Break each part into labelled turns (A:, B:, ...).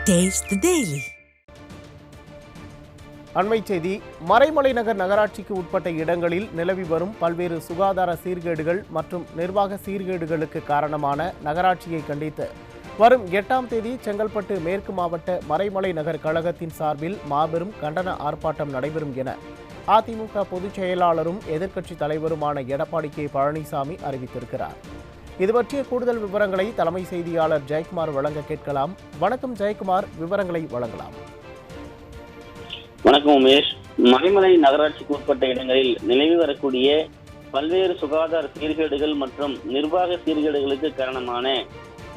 A: Taste the Daily.
B: அண்மை செய்தி. மறைமலை நகர் நகராட்சிக்கு உட்பட்ட இடங்களில் நிலவி வரும் பல்வேறு சுகாதார சீர்கேடுகள் மற்றும் நிர்வாக சீர்கேடுகளுக்கு காரணமான நகராட்சியை கண்டித்து வரும் 8ஆம் தேதி செங்கல்பட்டு மேற்கு மாவட்ட மறைமலை நகர் கழகத்தின் சார்பில் மாபெரும் கண்டன ஆர்ப்பாட்டம் நடைபெறும் என அதிமுக பொதுச் செயலாளரும் எதிர்க்கட்சித் தலைவருமான எடப்பாடி கே பழனிசாமி அறிவித்திருக்கிறார். இது பற்றிய கூடுதல் விவரங்களை தலைமை செய்தியாளர் ஜெயக்குமார் வழங்க கேட்கலாம். வணக்கம் ஜெயக்குமார், விவரங்களை வழங்கலாம்.
C: வணக்கம் உமேஷ். மறைமலை நகராட்சிக்கு உட்பட்ட இடங்களில் நிலவி வரக்கூடிய பல்வேறு சுகாதார சீர்கேடுகள் மற்றும் நிர்வாக சீர்கேடுகளுக்கு காரணமான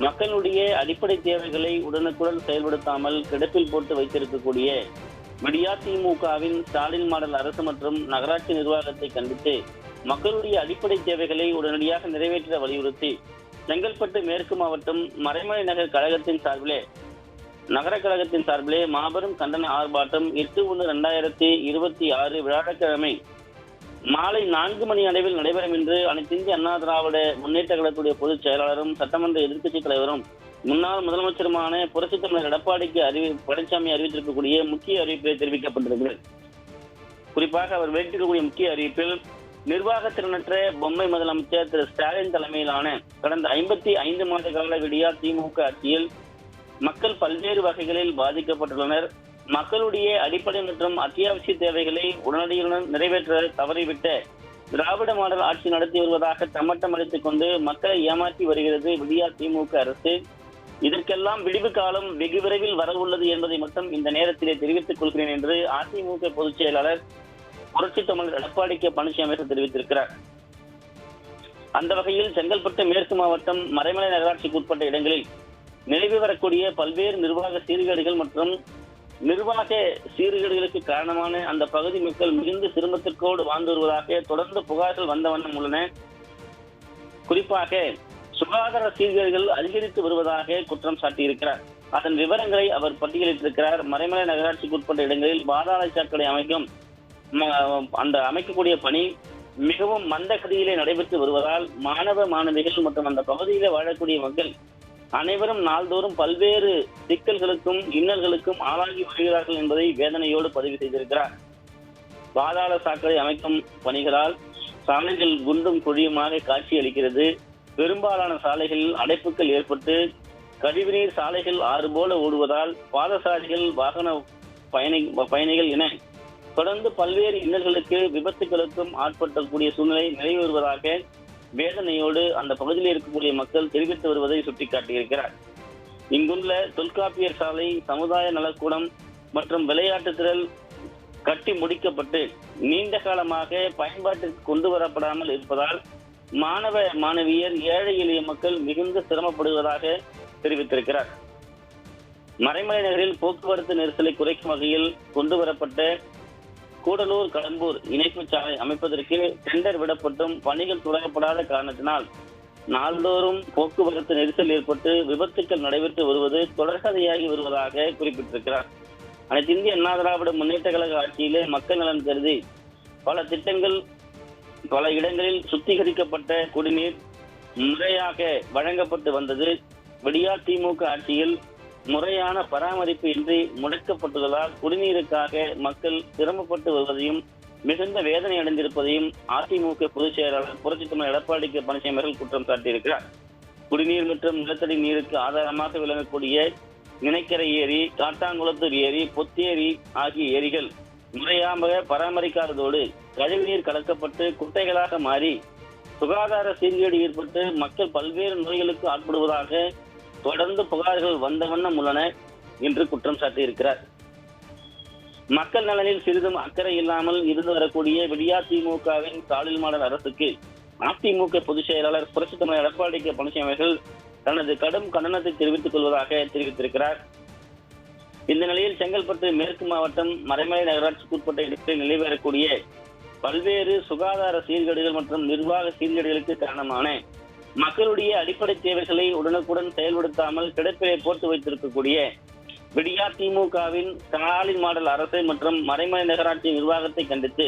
C: மக்களுடைய அடிப்படை தேவைகளை உடனுக்குடன் செயல்படுத்தாமல் கிடப்பில் போட்டு வைத்திருக்கக்கூடிய அதிமுகவின் ஸ்டாலின் மாடல் அரசு மற்றும் நகராட்சி நிர்வாகத்தை கண்டித்து மக்களுடைய அடிப்படை தேவைகளை உடனடியாக நிறைவேற்ற வலியுறுத்தி செங்கல்பட்டு மேற்கு மாவட்டம் மறைமலை நகர் கழகத்தின் நகர கழகத்தின் சார்பிலே மாபெரும் கண்டன ஆர்ப்பாட்டம் 8/1/2026 வியாழக்கிழமை மாலை 4 மணி அளவில் நடைபெறும் என்று அனைத்து இந்திய அண்ணா திராவிட முன்னேற்ற கழகத்துடைய பொதுச் செயலாளரும் சட்டமன்ற எதிர்க்கட்சித் தலைவரும் முன்னாள் முதலமைச்சருமான புரட்சித் தமிழர் எடப்பாடி பழனிசாமி அறிவித்திருக்கக்கூடிய முக்கிய அறிவிப்பில் தெரிவிக்கப்பட்டிருக்கிறது. குறிப்பாக அவர் வெளியிட்டிருக்கக்கூடிய முக்கிய அறிவிப்பில் நிர்வாகத்திறனற்ற பொம்மை முதலமைச்சர் திரு ஸ்டாலின் தலைமையிலான கடந்த 55 மாத கால திமுக ஆட்சியில் மக்கள் பல்வேறு வகைகளில் பாதிக்கப்பட்டுள்ளனர். மக்களுடைய அடிப்படை மற்றும் அத்தியாவசிய தேவைகளை உடனடியுடன் நிறைவேற்ற தவறிவிட்ட திராவிட மாடல் ஆட்சி நடத்தி வருவதாக தம்மட்டம் அளித்துக் கொண்டு மக்களை ஏமாற்றி வருகிறது திமுக அரசு. இதற்கெல்லாம் விடிவு காலம் வெகு விரைவில் வரவுள்ளது என்பதை மட்டும் இந்த நேரத்திலே தெரிவித்துக் கொள்கிறேன் என்று அதிமுக பொதுச் செயலாளர் புரட்சித் தமிழர் எடப்பாடி கே பழனிசாமி தெரிவித்திருக்கிறார். அந்த வகையில் செங்கல்பட்டு மேற்கு மாவட்டம் மறைமலை நகராட்சிக்கு உட்பட்ட இடங்களில் நிலவி வரக்கூடிய பல்வேறு நிர்வாக சீர்கேடுகள் மற்றும் நிர்வாக சீர்கேடுகளுக்கு காரணமான அந்த பகுதி மக்கள் மிகுந்த சிரமத்திற்கோடு வாழ்ந்து வருவதாக தொடர்ந்து புகார்கள் வந்த வண்ணம் உள்ளன. குறிப்பாக சுகாதார சீர்கேடுகள் அதிகரித்து வருவதாக குற்றம் சாட்டியிருக்கிறார். அதன் விவரங்களை அவர் பட்டியலிட்டிருக்கிறார். மறைமலை நகராட்சிக்கு உட்பட்ட இடங்களில் பாதாள சாக்கடை அமைக்கக்கூடிய பணி மிகவும் மந்த கதியிலே நடைபெற்று வருவதால் மாணவ மாணவிகள் மற்றும் அந்த பகுதியிலே வாழக்கூடிய மக்கள் அனைவரும் நாள்தோறும் பல்வேறு சிக்கல்களுக்கும் இன்னல்களுக்கும் ஆளாகி வருகிறார்கள் என்பதை வேதனையோடு பதிவு செய்திருக்கிறார். பாதாள சாக்கடை அமைக்கும் பணிகளால் சாலைகள் குண்டும் குழியுமாக காட்சி அளிக்கிறது. பெரும்பாலான சாலைகளில் அடைப்புகள் ஏற்பட்டு கழிவுநீர் சாலைகள் ஆறு போல ஓடுவதால் பாதசாரிகள் வாகன பயணிகள் என தொடர்ந்து பல்வேறு இன்னல்களுக்கு விபத்துகளுக்கும் ஆட்பட்டக்கூடிய சூழ்நிலை நிலவி வருவதாக வேதனையோடு அந்த பகுதியில் இருக்கக்கூடிய மக்கள் தெரிவித்து வருவதை சுட்டிக்காட்டியிருக்கிறார். இங்குள்ள தொல்காப்பியர் சாலை, சமுதாய நலக்கூடம் மற்றும் விளையாட்டு திறல் கட்டி முடிக்கப்பட்டு நீண்ட காலமாக பயன்பாட்டிற்கு கொண்டு வரப்படாமல் இருப்பதால் மாணவ மாணவியர் ஏழை எளிய மக்கள் மிகுந்த சிரமப்படுவதாக தெரிவித்திருக்கிறார். மறைமலை நகரில் போக்குவரத்து நெரிசலை குறைக்கும் வகையில் கொண்டு வரப்பட்ட கூடலூர் கடம்பூர் இணைப்பு சாலை அமைப்பதற்கு டெண்டர் விடப்பட்டும் பணிகள் தொடரப்படாத காரணத்தினால் நாள்தோறும் போக்குவரத்து நெரிசல் ஏற்பட்டு விபத்துக்கள் நடைபெற்று வருவது தொடர்கதையாகி வருவதாக குறிப்பிட்டிருக்கிறார். அனைத்து இந்திய அண்ணா திராவிட முன்னேற்ற கழக ஆட்சியிலே மக்கள் நலன் கருதி பல திட்டங்கள் பல இடங்களில் சுத்திகரிக்கப்பட்ட குடிநீர் முறையாக வழங்கப்பட்டு வந்தது. திமுக ஆட்சியில் முறையான பராமரிப்பு இன்றி முடக்கப்பட்டுள்ளதால் குடிநீருக்காக மக்கள் சிரமப்பட்டு வருவதையும் மிகுந்த வேதனை அடைந்திருப்பதையும் அதிமுக பொதுச் செயலாளர் புரட்சித் தமிழர் எடப்பாடி கே பழனிசாமி அவர்கள் குற்றம் சாட்டியிருக்கிறார். குடிநீர் மற்றும் நிலத்தடி நீருக்கு ஆதாரமாக விளங்கக்கூடிய நினைக்கரை ஏரி, காட்டாங்குளத்தூர் ஏரி, பொத்தேரி ஆகிய ஏரிகள் முறையாக பராமரிக்காததோடு கழிவுநீர் கலக்கப்பட்டு குட்டைகளாக மாறி சுகாதார சீர்கேடு ஏற்பட்டு மக்கள் பல்வேறு நோய்களுக்கு ஆட்படுவதாக தொடர்ந்து புகார்கள் வந்த வண்ணம் உள்ளன என்று குற்றம் சாட்டியிருக்கிறார். மக்கள் நலனில் சிறிதும் அக்கறை இல்லாமல் இருந்து வரக்கூடிய திமுகவின் ஸ்டாலின் மாடல் அரசுக்கு அதிமுக பொதுச் செயலாளர் புரட்சித் தமிழர் எடப்பாடி கே பழனிசாமி அவர்கள் தனது கடும் கண்டனத்தை தெரிவித்துக் கொள்வதாக தெரிவித்திருக்கிறார். இந்த நிலையில் செங்கல்பட்டு மேற்கு மாவட்டம் மறைமலை நகராட்சிக்கு உட்பட்ட இடத்தில் நிலவி வரக்கூடிய பல்வேறு சுகாதார சீர்கேடுகள் மற்றும் நிர்வாக சீர்கேடுகளுக்கு காரணமான மக்களுடைய அடிப்படை தேவைகளை உடனுக்குடன் செயல்படுத்தாமல் கிடப்பிலே போட்டு வைத்திருக்கக்கூடிய திமுகவின் ஸ்டாலின் மாடல் அரசு மற்றும் மறைமலை நகராட்சி நிர்வாகத்தை கண்டித்து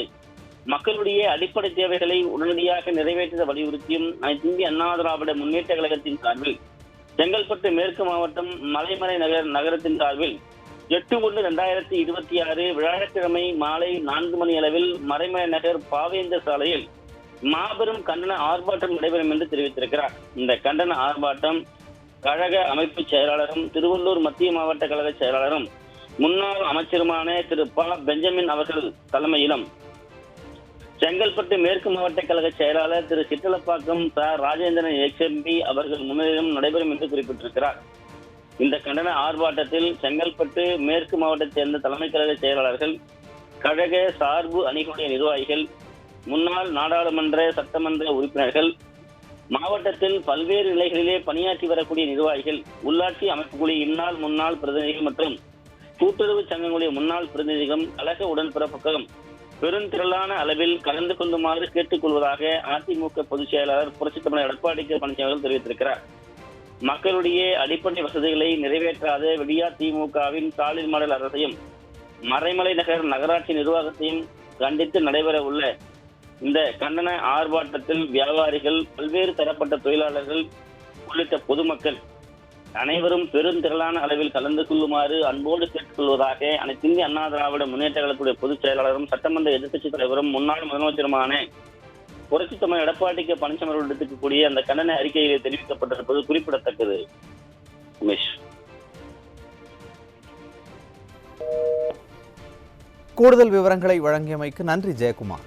C: மக்களுடைய அடிப்படை தேவைகளை உடனடியாக நிறைவேற்ற வலியுறுத்தியும் அனைத்து இந்திய அண்ணா திராவிட முன்னேற்ற கழகத்தின் சார்பில் செங்கல்பட்டு மேற்கு மாவட்டம் மலைமலை நகரத்தின் சார்பில் 8/1/2026 வியாழக்கிழமை மாலை 4 மணி அளவில் மறைமலை நகர் பாவேந்தர் சாலையில் மாபெரும் கண்டன ஆர்ப்பாட்டம் நடைபெறும் என்று தெரிவித்திருக்கிறார். இந்த கண்டன ஆர்ப்பாட்டம் கழக அமைப்பு செயலாளரும் திருவள்ளூர் மத்திய மாவட்ட கழக செயலாளரும் முன்னாள் அமைச்சருமான திரு ப பெஞ்சமின் அவர்கள் தலைமையிலும் செங்கல்பட்டு மேற்கு மாவட்ட கழக செயலாளர் திரு சிற்றலப்பாக்கம் ச ராஜேந்திரன் எக்ஸ்எம்பி அவர்கள் முன்னிலையிலும் நடைபெறும் என்று குறிப்பிட்டிருக்கிறார். இந்த கண்டன ஆர்ப்பாட்டத்தில் செங்கல்பட்டு மேற்கு மாவட்டத்தைச் சேர்ந்த தலைமை கழக செயலாளர்கள், கழக சார்பு அணிகளுடைய நிர்வாகிகள், முன்னாள் நாடாளுமன்ற சட்டமன்ற உறுப்பினர்கள், மாவட்டத்தில் பல்வேறு நிலைகளிலே பணியாற்றி வரக்கூடிய நிர்வாகிகள், உள்ளாட்சி அமைப்புகளின் முன்னாள் பிரதிநிதிகள் மற்றும் கூட்டுறவு சங்கங்களுடைய முன்னாள் பிரதிநிதிகளும் கழக உடன்பிறப்புகளும் பெருந்திரளான அளவில் கலந்து கொள்ளுமாறு கேட்டுக் கொள்வதாக அதிமுக பொதுச் செயலாளர் புரட்சித் தமிழர் எடப்பாடி கே பழனிசாமி தெரிவித்திருக்கிறார். மக்களுடைய அடிப்படை வசதிகளை நிறைவேற்றாத விடியா திமுகவின் ஸ்டாலின் மாடல் அரசையும் மறைமலை நகர் நகராட்சி நிர்வாகத்தையும் கண்டித்து நடைபெற உள்ள இந்த கண்டன ஆர்ப்பாட்டத்தில் வியாபாரிகள், பல்வேறு தரப்பட்ட தொழிலாளர்கள் உள்ளிட்ட பொதுமக்கள் அனைவரும் பெருந்திரளான அளவில் கலந்து கொள்ளுமாறு அன்போடு கேட்டுக் கொள்வதாக அனைத்து இந்திய அண்ணா திராவிட முன்னேற்ற கழகத்துடைய பொதுச் செயலாளரும் சட்டமன்ற எதிர்க்கட்சித் தலைவரும் முன்னாள் முதலமைச்சருமான புரட்சித் தமிழர் எடப்பாடி கே பழனிசாமி அவர்கள் எடுத்துக்கூடிய அந்த கண்டன அறிக்கையிலே தெரிவிக்கப்பட்டிருப்பது குறிப்பிடத்தக்கது. உமேஷ்,
A: கூடுதல் விவரங்களை வழங்கியமைக்கு நன்றி ஜெயக்குமார்.